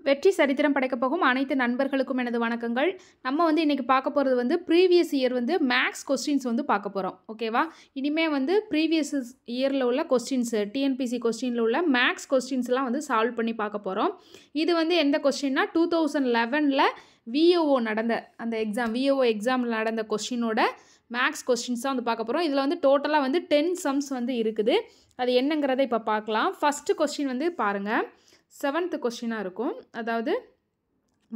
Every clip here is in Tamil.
வெற்றி சரித்திரம் படைக்கப் போகும் அனைத்து நண்பர்களுக்கும் எனது வணக்கங்கள். நம்ம வந்து இன்னைக்கு பார்க்க போகிறது வந்து ப்ரீவியஸ் இயர் வந்து மேக்ஸ் கொஸ்டின்ஸ் வந்து பார்க்க போகிறோம். ஓகேவா? இனிமே வந்து ப்ரீவியஸ் இயரில் உள்ள கொஸ்டின்ஸு டிஎன்பிசி கொஸ்டினில் உள்ள மேக்ஸ் கொஸ்டின்ஸ்லாம் வந்து சால்வ் பண்ணி பார்க்க போகிறோம். இது வந்து எந்த கொஸ்டின்னா 2011 விஓஓ நடந்த அந்த விஓஓ எக்ஸாமில் நடந்த கொஸ்டினோட மேக்ஸ் கொஸ்டின்ஸ் தான் வந்து பார்க்க போகிறோம். இதில் வந்து டோட்டலாக வந்து 10 சம்ஸ் வந்து இருக்குது. அது என்னங்கிறத இப்போ பார்க்கலாம். ஃபஸ்ட்டு கொஸ்டின் வந்து பாருங்கள், 7th கொஸ்டினாக இருக்கும். அதாவது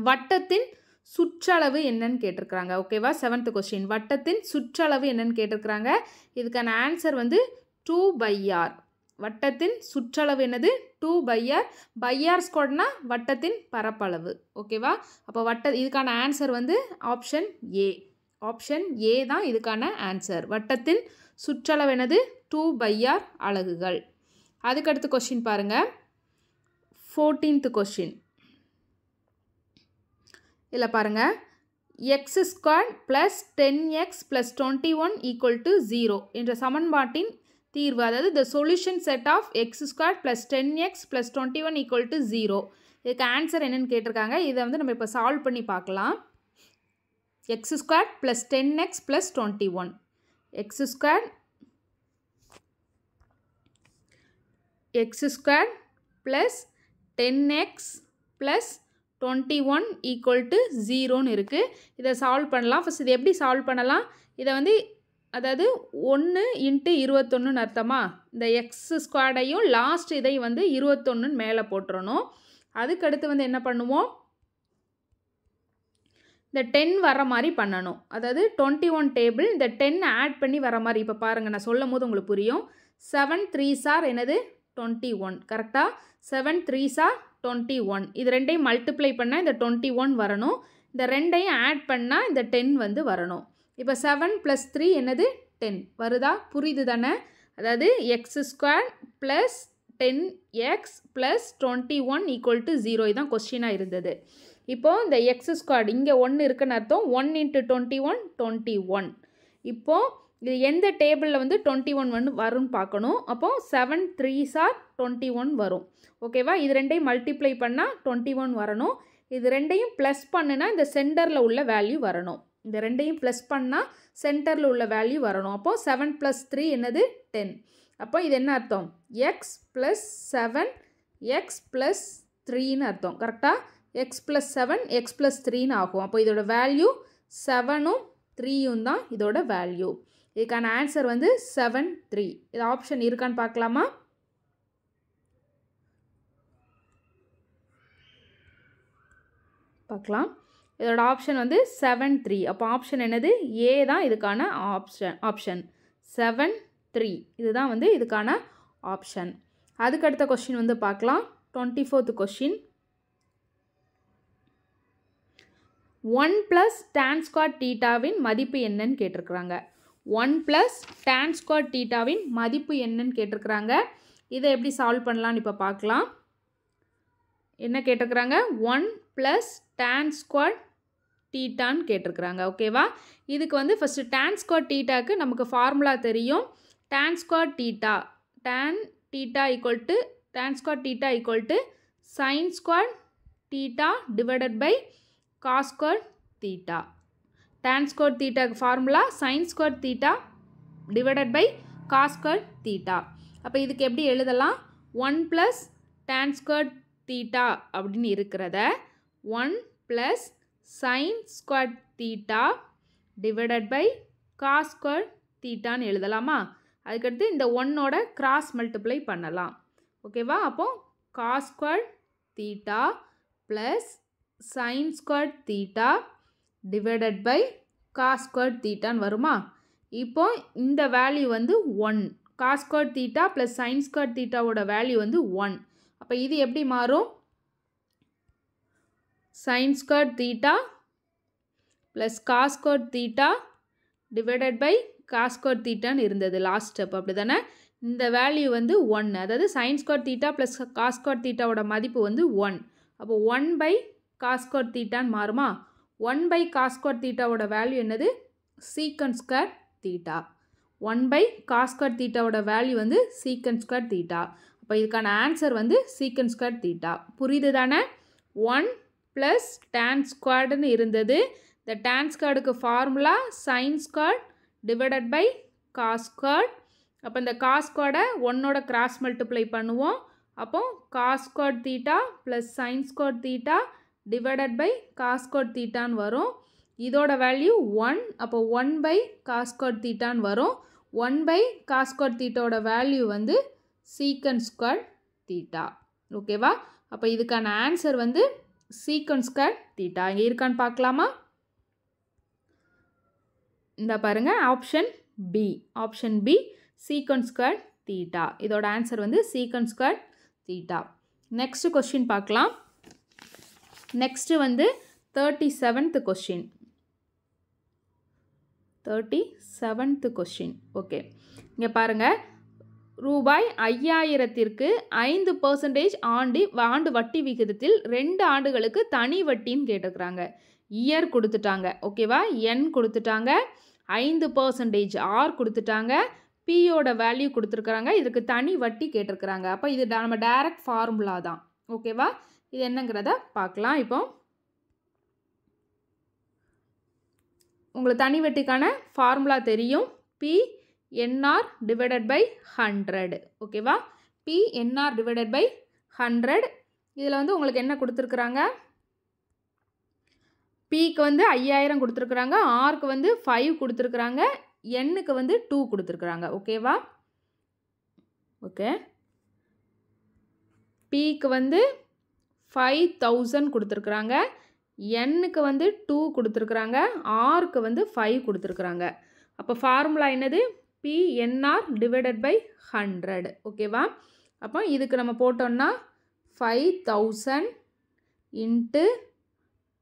வட்டத்தின் சுற்றளவு என்னன்னு கேட்டிருக்கிறாங்க. ஓகேவா? 7th கொஸ்டின் வட்டத்தின் சுற்றளவு என்னன்னு கேட்டிருக்கிறாங்க. இதுக்கான ஆன்சர் வந்து 2/r. வட்டத்தின் சுற்றளவு என்னது? 2/r. பைஆர் ஸ்கொயர்னா வட்டத்தின் பரப்பளவு. ஓகேவா? அப்போ இதுக்கான ஆன்சர் வந்து ஆப்ஷன் ஏ. ஆப்ஷன் ஏ தான் இதுக்கான ஆன்சர். வட்டத்தின் சுற்றளவு என்னது? 2/r அலகுகள். அதுக்கடுத்து கொஸ்டின் பாருங்கள், 14th கொஸ்டின். இதில் பாருங்கள், x² + 10x + 21 = 0 என்ற சமன்பாட்டின் தீர்வு. அதாவது the solution set of x² + 10x + 21 = 0. இதுக்கு ஆன்சர் என்னன்னு கேட்டிருக்காங்க. இதை வந்து நம்ம இப்போ சால்வ் பண்ணி பார்க்கலாம். x² + 10x + 21. x² + 10x + 21 = 0ன்னு இருக்குது. இதை சால்வ் பண்ணலாம். ஃபஸ்ட் இது எப்படி சால்வ் பண்ணலாம்? இதை வந்து அதாவது 1 × 21ன்னு அர்த்தமா? இந்த x² லாஸ்ட் இதை வந்து 21ன்னு மேலே போட்டுறணும். அதுக்கடுத்து வந்து என்ன பண்ணுவோம்? இந்த 10 வர மாதிரி பண்ணணும். அதாவது 21 டேபிள் இந்த 10 ஆட் பண்ணி வர மாதிரி. இப்போ பாருங்கள், நான் சொல்லும் போது உங்களுக்கு புரியும். 7 3s are என்னது? 21. கரெக்டாக? 7 3s are 21. இது ரெண்டையும் மல்டிப்ளை பண்ணால் இந்த 21 வரணும். இந்த ரெண்டையும் ஆட் பண்ணால் இந்த 10 வந்து வரணும். இப்போ 7 + 3 என்னது? 10 வருதா? புரியுது தானே? அதாவது x² + 10x + 21 = 0. இதுதான் கொஸ்டினாக இருந்தது. இப்போது இந்த x² இங்கே 1 இருக்குன்னு அர்த்தம். 1 × 21 21. இப்போது இது எந்த டேபிளில் வந்து 21 வந்து வரும்னு பார்க்கணும். அப்போது 7 3s are 21 வரும். ஓகேவா? இது ரெண்டையும் மல்டிப்ளை பண்ணால் 21 வரணும். இது ரெண்டையும் ப்ளஸ் பண்ணுனா இந்த சென்டரில் உள்ள வேல்யூ வரணும். இந்த ரெண்டையும் ப்ளஸ் பண்ணால் சென்டரில் உள்ள வேல்யூ வரணும். அப்போது 7 + 3 என்னது? 10. அப்போ இது என்ன அர்த்தம்? x + 7 x + 3ன்னு அர்த்தம். கரெக்டாக? x + 7 x + 3ன்னு ஆகும். அப்போ இதோட வேல்யூ 7ம் 3யும் தான் இதோட வேல்யூ. இதுக்கான ஆன்சர் வந்து 7 3. இது ஆப்ஷன் இருக்கான்னு பார்க்கலாமா? பார்க்கலாம். இதோட ஆப்ஷன் வந்து 7 3. அப்போ ஆப்ஷன் என்னது? ஏ தான் இதுக்கான ஆப்ஷன் 7 3. இதுதான் வந்து இதுக்கான ஆப்ஷன். அதுக்கடுத்த கொஸ்டின் வந்து பார்க்கலாம். 24th question. 1 + tan² θவின் மதிப்பு என்னன்னு கேட்டிருக்கிறாங்க. 1 + tan² θவின் மதிப்பு என்னன்னு கேட்டிருக்கிறாங்க. இதை எப்படி சால்வ் பண்ணலான்னு இப்போ பார்க்கலாம். என்ன கேட்டிருக்கிறாங்க? 1 + tan² θன்னு கேட்டிருக்கிறாங்க. ஓகேவா? இதுக்கு வந்து ஃபஸ்ட்டு tan² θக்கு நமக்கு ஃபார்முலா தெரியும். tan² θ tan θ tan² sin² θ divided by cos² θ. tan² θக்கு formula sin² θ divided by cos² θ. அப்போ இதுக்கு எப்படி எழுதலாம்? 1 + tan² θ அப்படின்னு இருக்கிறத 1 + sin² θ டிவைடட் பை cos² θன்னு எழுதலாமா? அதுக்கடுத்து இந்த 1ஓட கிராஸ் மல்டிப்ளை பண்ணலாம். ஓகேவா? அப்போது cos² θ + sin² θ divided by cos² θன்னு வருமா? இப்போ இந்த வேல்யூ வந்து 1. cos² θ + sin² θவோட வேல்யூ வந்து 1. அப்போ இது எப்படி மாறும்? sin² θ + cos² θ divided by cos² θன்னு இருந்தது லாஸ்ட் ஸ்டெப். அப்படி தானே? இந்த வேல்யூ வந்து 1. அதாவது sin² θ + cos² θவோட மதிப்பு வந்து 1. அப்போ 1/cos² θன்னு மாறுமா? 1/cos² θவோட வேல்யூ என்னது? sec² θ. 1/cos² θவோட வேல்யூ வந்து sec² θ. அப்போ இதுக்கான ஆன்சர் வந்து sec² θ. புரியுது தானே? 1 ப்ளஸ் tan ஸ்கொயர்டுன்னு இருந்தது. இந்த tan ஸ்கொயர்டுக்கு formula sin squared divided by cos squared. அப்போ இந்த cos ஸ்கொயர்டை 1ஓட கிராஸ் மல்டிப்ளை பண்ணுவோம். அப்போ cos squared theta plus sin squared theta divided by cos squared தீட்டான்னு வரும். இதோட வேல்யூ 1. அப்போ 1 பை cos ஸ்கொயர்ட் தீட்டான்னு வரும். 1 பை cos ஸ்கொயர்ட் தீட்டாவோட வேல்யூ வந்து சீக்கன் ஸ்கொயர்ட் தீட்டா. ஓகேவா? அப்போ இதுக்கான ஆன்சர் வந்து சீக்கன் ஸ்கொயர்ட் தீட்டா. இங்கே இருக்கான்னு பார்க்கலாமா? இந்த பாருங்கள், option B. Option B secant squared theta. இதோட ஆன்சர் வந்து secant squared theta. Next question பார்க்கலாம். நெக்ஸ்ட் வந்து 37th question. 37th question. Okay, இங்கே பாருங்கள், ரூபாய் 5000க்கு 5% ஆண்டு வட்டி விகிதத்தில் 2 ஆண்டுகளுக்கு தனி வட்டின்னு கேட்டுக்கிறாங்க. இயர் கொடுத்துட்டாங்க. ஓகேவா? என் கொடுத்துட்டாங்க, 5% ஆர் கொடுத்துட்டாங்க, பியோட வேல்யூ கொடுத்துருக்குறாங்க, இதுக்கு தனி வட்டி கேட்டிருக்கிறாங்க. அப்போ இது நம்ம டைரக்ட் ஃபார்முலா தான். ஓகேவா? இது என்னங்கிறத பார்க்கலாம். இப்போ உங்களுக்கு தனி வட்டிக்கான ஃபார்முலா தெரியும். P NR divided by 100. ஓகேவா? P NR divided by 100. இதில் வந்து உங்களுக்கு என்ன கொடுத்துருக்குறாங்க? பிக்கு வந்து 5000 கொடுத்துருக்குறாங்க, ஆருக்கு வந்து 5 கொடுத்துருக்குறாங்க, எண்ணுக்கு வந்து 2 கொடுத்துருக்குறாங்க. ஓகேவா? ஓகே, பிக்கு வந்து 5000 கொடுத்துருக்குறாங்க, எண்ணுக்கு வந்து 2 கொடுத்துருக்குறாங்க, ஆருக்கு வந்து 5 கொடுத்துருக்குறாங்க. அப்போ ஃபார்முலா என்னது? P NR divided by 100. ஓகேவா? அப்போ இதுக்கு நம்ம போட்டோம்னா 5000 இன்ட்டு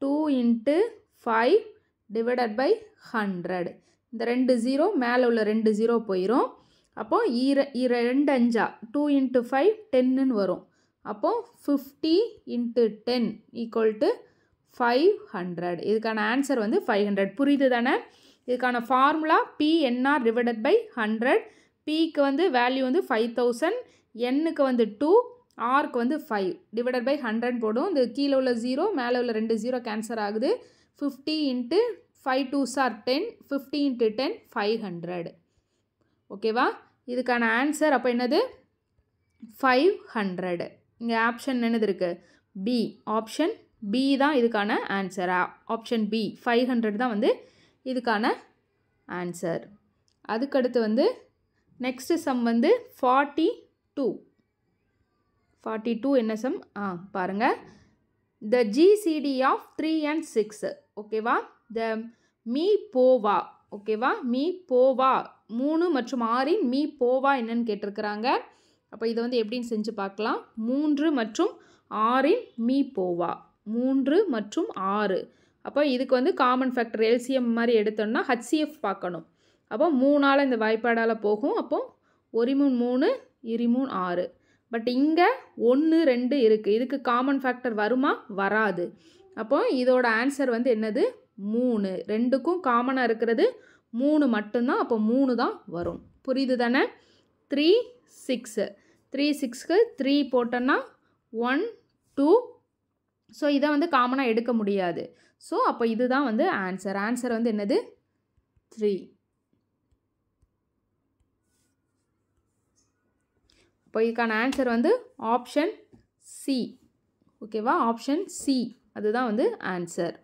2 இன்ட்டு 5 டிவைடட் பை 100. இந்த 2 0 மேலே உள்ள 2 0 போயிடும். அப்போது 2 5 2 இன்ட்டு 5 10ன்னு வரும். அப்போது 50 இன்ட்டு 10 ஈக்குவல் டு 500. இதுக்கான ஆன்சர் வந்து 500. புரியுது தானே? இதுக்கான formula P NR divided by 100. பிக்கு வந்து வேல்யூ வந்து 5000, எண்ணுக்கு வந்து 2, ஆருக்கு வந்து 5 டிவைடட் பை 100 போடும். இந்த கீழே உள்ள 0 மேலே உள்ள 2 0 கேன்சல் ஆகுது. 50 இன்ட்டு 5 2s are 10, 50 இன்ட்டு 10 500. ஓகேவா? இதுக்கான ஆன்சர் அப்போ என்னது? 500. இங்கே ஆப்ஷன் என்னது இருக்குது? பி. ஆப்ஷன் பி தான் இதுக்கான ஆன்சரா? ஆப்ஷன் பி 500 தான் வந்து இதுக்கான ஆன்சர். அதுக்கடுத்து வந்து நெக்ஸ்ட்டு சம் வந்து 42 என்ன சம்? பாருங்கள், த ஜிசிடி ஆஃப் 3 and 6. ஓகேவா? த மீ போவா. ஓகேவா? மீ போவா 3 மற்றும் 6இன் மீ போவா என்னன்னு கேட்டிருக்கிறாங்க. அப்போ இதை வந்து எப்படின்னு செஞ்சு பார்க்கலாம். 3 மற்றும் 6இன் மீ போவா, 3 மற்றும் 6. அப்போ இதுக்கு வந்து காமன் ஃபேக்டர் எல்சிஎம் மாதிரி எடுத்தோம்னா ஹச்சிஎஃப் பார்க்கணும். அப்போ 3ஆல் இந்த வாய்ப்பாடால் போகும். அப்போது 1 3 2 6. பட் இங்கே 1 2 இருக்குது. இதுக்கு காமன் ஃபேக்டர் வருமா? வராது. அப்போ இதோட ஆன்சர் வந்து என்னது? 3. 2க்கும் காமனாக இருக்கிறது 3 மட்டும்தான். அப்போ 3 தான் வரும். புரியுது தானே? 3 6. 3 6க்கு 3 போட்டோன்னா 1 2. ஸோ இதை வந்து காமனாக எடுக்க முடியாது. ஸோ அப்போ இதுதான் வந்து ஆன்சர். ஆன்சர் வந்து என்னது? 3. இப்போ இதுக்கான ஆன்சர் வந்து ஆப்ஷன் சி. ஓகேவா? ஆப்ஷன் சி அதுதான் வந்து ஆன்சர்.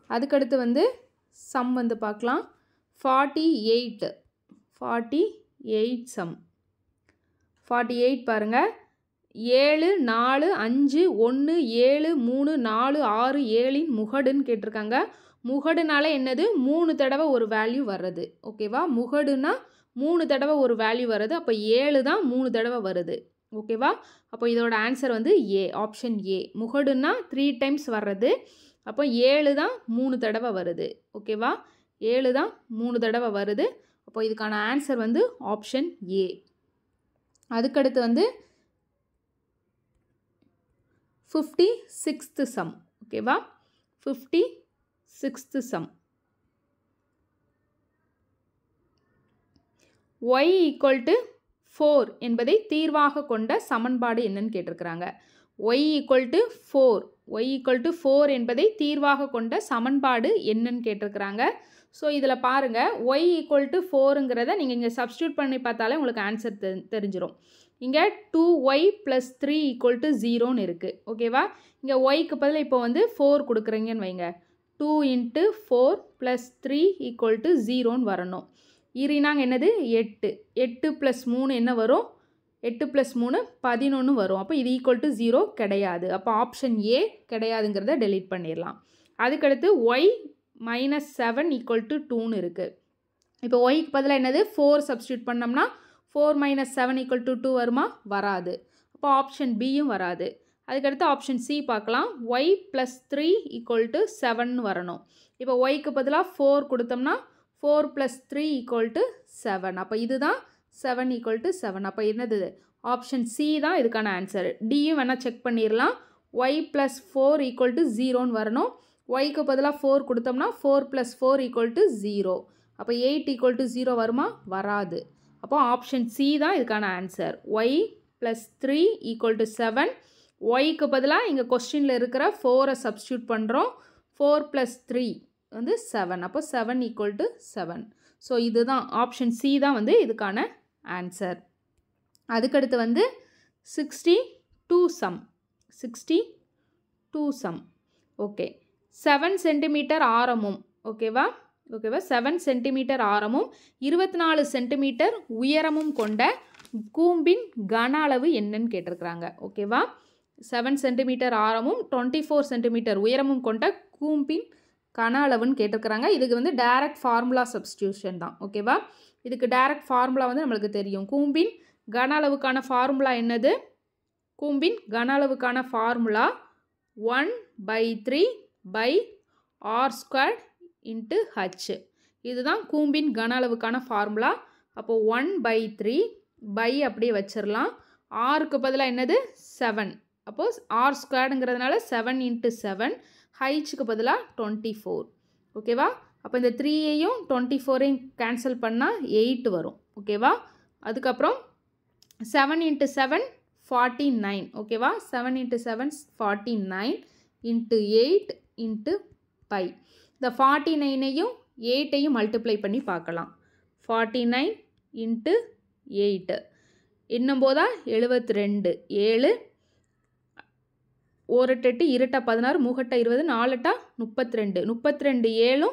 அதுக்கடுத்து வந்து சம் வந்து பார்க்கலாம். 48 சம். 48 பாருங்கள். 7 4 5 1 7 3 4 6 7இன் முகடுன்னு கேட்டிருக்காங்க. முகடுனால என்னது? 3 தடவை ஒரு வேல்யூ வர்றது. ஓகேவா? முகடுனா 3 தடவை ஒரு வேல்யூ வருது. அப்போ 7 தான் 3 தடவை வருது. ஓகேவா? அப்போ இதோட ஆன்சர் வந்து ஏ. Option A. முகடுனா 3 டைம்ஸ் வர்றது. அப்போ 7 தான் 3 தடவை வருது. ஓகேவா? 7 தான் 3 தடவை வருது. அப்போ இதுக்கான ஆன்சர் வந்து ஆப்ஷன் ஏ. அதுக்கடுத்து வந்து 56th சம். ஓகேவா? 56th some. y = 4 என்பதை தீர்வாக கொண்ட சமன்பாடு என்னன்னு கேட்டிருக்கிறாங்க. y equal to 4 y equal to 4 என்பதை தீர்வாக கொண்ட சமன்பாடு என்னன்னு கேட்டிருக்கிறாங்க. ஸோ இதில் பாருங்கள் y ஈக்குவல் டு 4ங்கிறத நீங்கள் இங்கே சப்ஸ்டியூட் பண்ணி பார்த்தாலே உங்களுக்கு ஆன்சர் தெரிஞ்சிடும். இங்கே 2y + 3 ஈக்குவல் டு 0ன்னு இருக்குது. ஓகேவா? இங்கே ஒய்க்கு பதில் இப்போ வந்து 4 கொடுக்குறீங்கன்னு வைங்க. 2 × 4 + 3 ஈக்குவல் டு 0ன்னு வரணும். ஈரினாங்க என்னது 8 8 + 3 என்ன வரும்? 8 + 3 11 வரும். அப்போ இது ஈக்குவல் டு 0 கிடையாது. அப்போ ஆப்ஷன் ஏ கிடையாதுங்கிறத டெலீட் பண்ணிடலாம். அதுக்கடுத்து y - 7 ஈக்குவல் டு 2ன்னு இருக்குது. இப்போ ஒய்க்கு பதிலாக என்னது 4 சப்ஸ்டியூட் பண்ணோம்னா 4 - 7 ஈக்குவல் டு 2 வருமா? வராது. அப்போ ஆப்ஷன் பியும் வராது. அதுக்கடுத்து ஆப்ஷன் சி பார்க்கலாம். y + 3 ஈக்குவல் டு 7ன்னு வரணும். இப்போ ஒய்க்கு பதிலாக 4 கொடுத்தோம்னா 4 + 3 ஈக்குவல் டு 7. அப்போ இதுதான் 7 ஈக்குவல் டு 7. அப்போ என்னது? ஆப்ஷன் சி தான் இதுக்கான ஆன்சர். டியும் வேணால் செக் பண்ணிடலாம். y + 4 ஈக்குவல் டு 0ன்னு வரணும். ஒய்க்கு பதிலாக 4 கொடுத்தோம்னா 4 + 4 ஈக்குவல் டு 0. அப்போ 8 ஈக்குவல் டு 0 வருமா? வராது. அப்போ ஆப்ஷன் சி தான் இதுக்கான ஆன்சர். y + 3 equal to 7. ஒய்க்கு பதிலாக இங்கே கொஸ்டினில் இருக்கிற 4 சப்ஸ்டியூட் பண்ணுறோம். 4 + 3 வந்து 7. அப்போ 7 ஈக்குவல் டு 7. ஸோ இதுதான் ஆப்ஷன் சி தான் வந்து இதுக்கான ஆன்சர். அதுக்கடுத்து வந்து 62 சம். 62 சம். ஓகே. 7 சென்டிமீட்டர் ஆரமும் ஓகேவா 7 சென்டிமீட்டர் ஆரமும் 24 சென்டிமீட்டர் உயரமும் கொண்ட கூம்பின் கன அளவு என்னன்னு கேட்டிருக்கிறாங்க. ஓகேவா? 7 சென்டிமீட்டர் ஆரமும் 24 சென்டிமீட்டர் உயரமும் கொண்ட கூம்பின் கன அளவுன்னு கேட்டிருக்கிறாங்க. இதுக்கு வந்து டைரக்ட் ஃபார்முலா சப்ஸ்டியூஷன் தான். ஓகேவா? இதுக்கு டைரக்ட் ஃபார்முலா வந்து நம்மளுக்கு தெரியும். கூம்பின் கன அளவுக்கான ஃபார்முலா என்னது? கூம்பின் கன அளவுக்கான ஃபார்முலா 1/3/r² × h. இதுதான் கூம்பின் கன அளவுக்கான ஃபார்முலா. அப்போ 1/3 அப்படியே வச்சிடலாம். ஆருக்கு பதிலாக என்னது 7. அப்போது r²ங்கிறதுனால 7 × 7. ஹைச்சுக்கு பதிலாக 24. ஓகேவா? அப்போ இந்த 3ஐயும் 24ஐயும் கேன்சல் பண்ணால் 8 வரும். ஓகேவா? அதுக்கப்புறம் 7 × 7 49. ஓகேவா? 7 × 7 49 × 8 × π. இந்த 49ஐயும் 8ஐயும் மல்டிப்ளை பண்ணி பார்க்கலாம். 49 × 8 இன்னும் போதா 72. 7 1 8 2 16 3 20 4 32. 32 7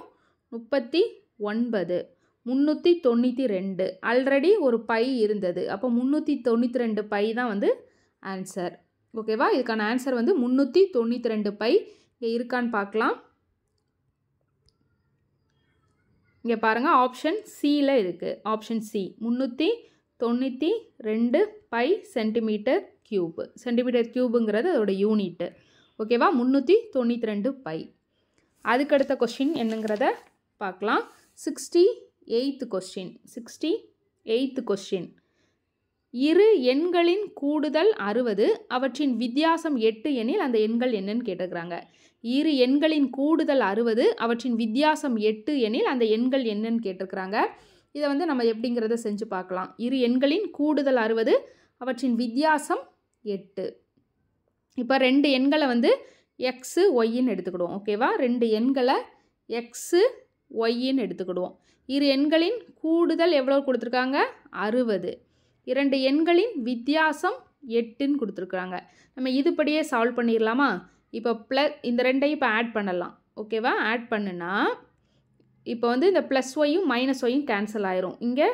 39. 392. ஆல்ரெடி ஒரு பை இருந்தது. அப்போ 392 பை தான் வந்து ஆன்சர். ஓகேவா? இதுக்கான ஆன்சர் வந்து 392 பை. இங்கே இருக்கான்னு பார்க்கலாம். இங்கே பாருங்கள் ஆப்ஷன் சியில் இருக்குது. Option C 392 by centimetre cube. Centimetre கியூபுங்கிறது அதோட யூனிட்டு. ஓகேவா? 392 பை. அதுக்கடுத்த கொஸ்டின் என்னங்கிறத பார்க்கலாம். 68th question. 68th question. இரு எண்களின் கூடுதல் 60 அவற்றின் வித்தியாசம் 8 எனில் அந்த எண்கள் என்னன்னு கேட்டுக்கிறாங்க. இரு எண்களின் கூடுதல் 60 அவற்றின் வித்தியாசம் 8 எனில் அந்த எண்கள் என்னன்னு கேட்டிருக்கிறாங்க. இதை வந்து நம்ம எப்படிங்கிறத செஞ்சு பார்க்கலாம். இரு எண்களின் கூடுதல் 60 அவற்றின் வித்தியாசம் 8. இப்போ 2 எண்களை வந்து எக்ஸு ஒய்ன்னு எடுத்துக்கிடுவோம். ஓகேவா? 2 எண்களை எக்ஸு ஒய்ன்னு எடுத்துக்கிடுவோம். இரு எண்களின் கூடுதல் எவ்வளோ கொடுத்துருக்காங்க? 60. 2 எண்களின் வித்தியாசம் 8ன்னு கொடுத்துருக்குறாங்க. நம்ம இதுபடியே சால்வ் பண்ணிடலாமா? இப்போ இந்த ரெண்டையும் இப்போ ஆட் பண்ணலாம். ஓகேவா? ஆட் பண்ணுனா இப்போ வந்து இந்த ப்ளஸ் ஒய்யும் மைனஸ் ஒய்யும் கேன்சல் ஆயிரும். இங்கே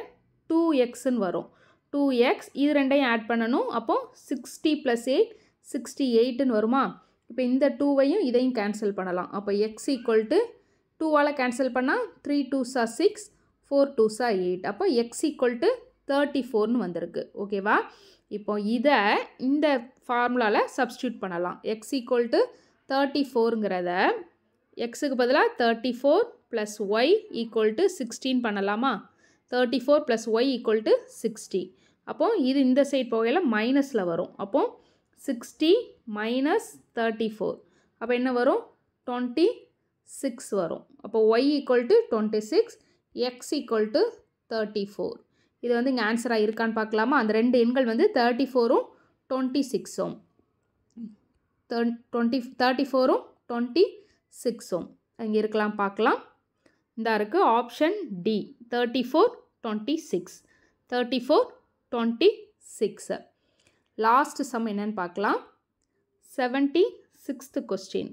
2xன்னு வரும். 2x இது ரெண்டையும் ஆட் பண்ணணும். அப்போ 60 + 8 68ன்னு வருமா? இப்போ இந்த 2வையும் இதையும் கேன்சல் பண்ணலாம். அப்போ x = 2ஆல் கேன்சல் பண்ணால் 3 2s are 6 4 2s are 8. அப்போ x = 34ன்னு வந்திருக்கு. ஓகேவா? இப்போ இதை இந்த ஃபார்முலாவில் சப்ஸ்டியூட் பண்ணலாம். x = 34ங்கிறத எக்ஸுக்கு பதிலாக 34 + y = 16 பண்ணலாமா? 34 + y = 60. அப்போது இது இந்த சைட் போகையில் மைனஸில் வரும். அப்போது 60 - 34. அப்போ என்ன வரும்? 26 வரும். அப்போ y = 26 x = 34. இது வந்து இங்கே ஆன்சராக இருக்கான்னு பார்க்கலாமா? அந்த 2 எண்கள் வந்து 34ம் 26ம். 34ம் 26ம் இங்கே இருக்கலாம் பார்க்கலாம். இந்த இருக்குது ஆப்ஷன் டி 34 26 34 26. லாஸ்ட் சம் என்னன்னு பார்க்கலாம். 76th கொஸ்டின்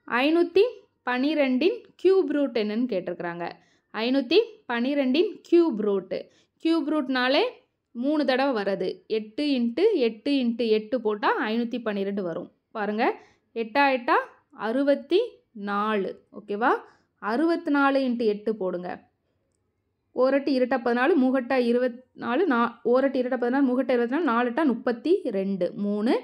512இன் கியூப் ரூட் என்னன்னு கேட்டிருக்கிறாங்க. 512இன் கியூப் ரூட்டு. கியூப் ரூட்னாலே 3 தடவை வருது. 8 × 8 × 8 போட்டால் 512 வரும். பாருங்கள் 8 8 64 ஓகேவா. 64 × 8 போடுங்க. ஓரட்டு இரட்டை 14 மூகட்டா 24 ஓரட்டு இரட்டை 14 மூகட்டா 24 4 32 3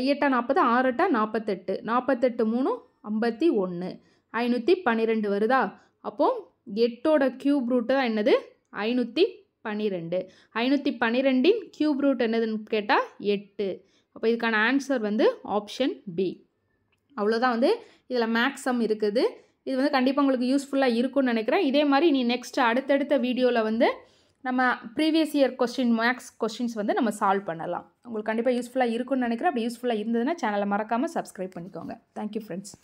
ஐயட்டா 40 6 48 48 3 51 512 வருதா. அப்போது 8ஓட கியூப் ரூட்டு தான் என்னது 512. 512இன் கியூப் ரூட் என்னதுன்னு கேட்டால் 8. அப்போ இதுக்கான ஆன்சர் வந்து ஆப்ஷன் பி. அவ்வளோதான் வந்து இதில் மேக்ஸ் சம் இருக்குது. இது வந்து கண்டிப்பாக உங்களுக்கு யூஸ்ஃபுல்லாக இருக்கும்னு நினைக்கிறேன். இதே மாதிரி நீ நெக்ஸ்ட் அடுத்தடுத்த வீடியோவில் வந்து நம்ம previous year question maths questions வந்து நம்ம சால்வ் பண்ணலாம். உங்களுக்கு கண்டிப்பாக யூஸ்ஃபுல்லாக இருக்கும்னு நினைக்கிறேன். அப்படி யூஸ்ஃபுல்லாக இருந்ததுன்னா சேனலை மறக்காமல் சப்ஸ்கிரைப் பண்ணிக்கோங்க. Thank you friends.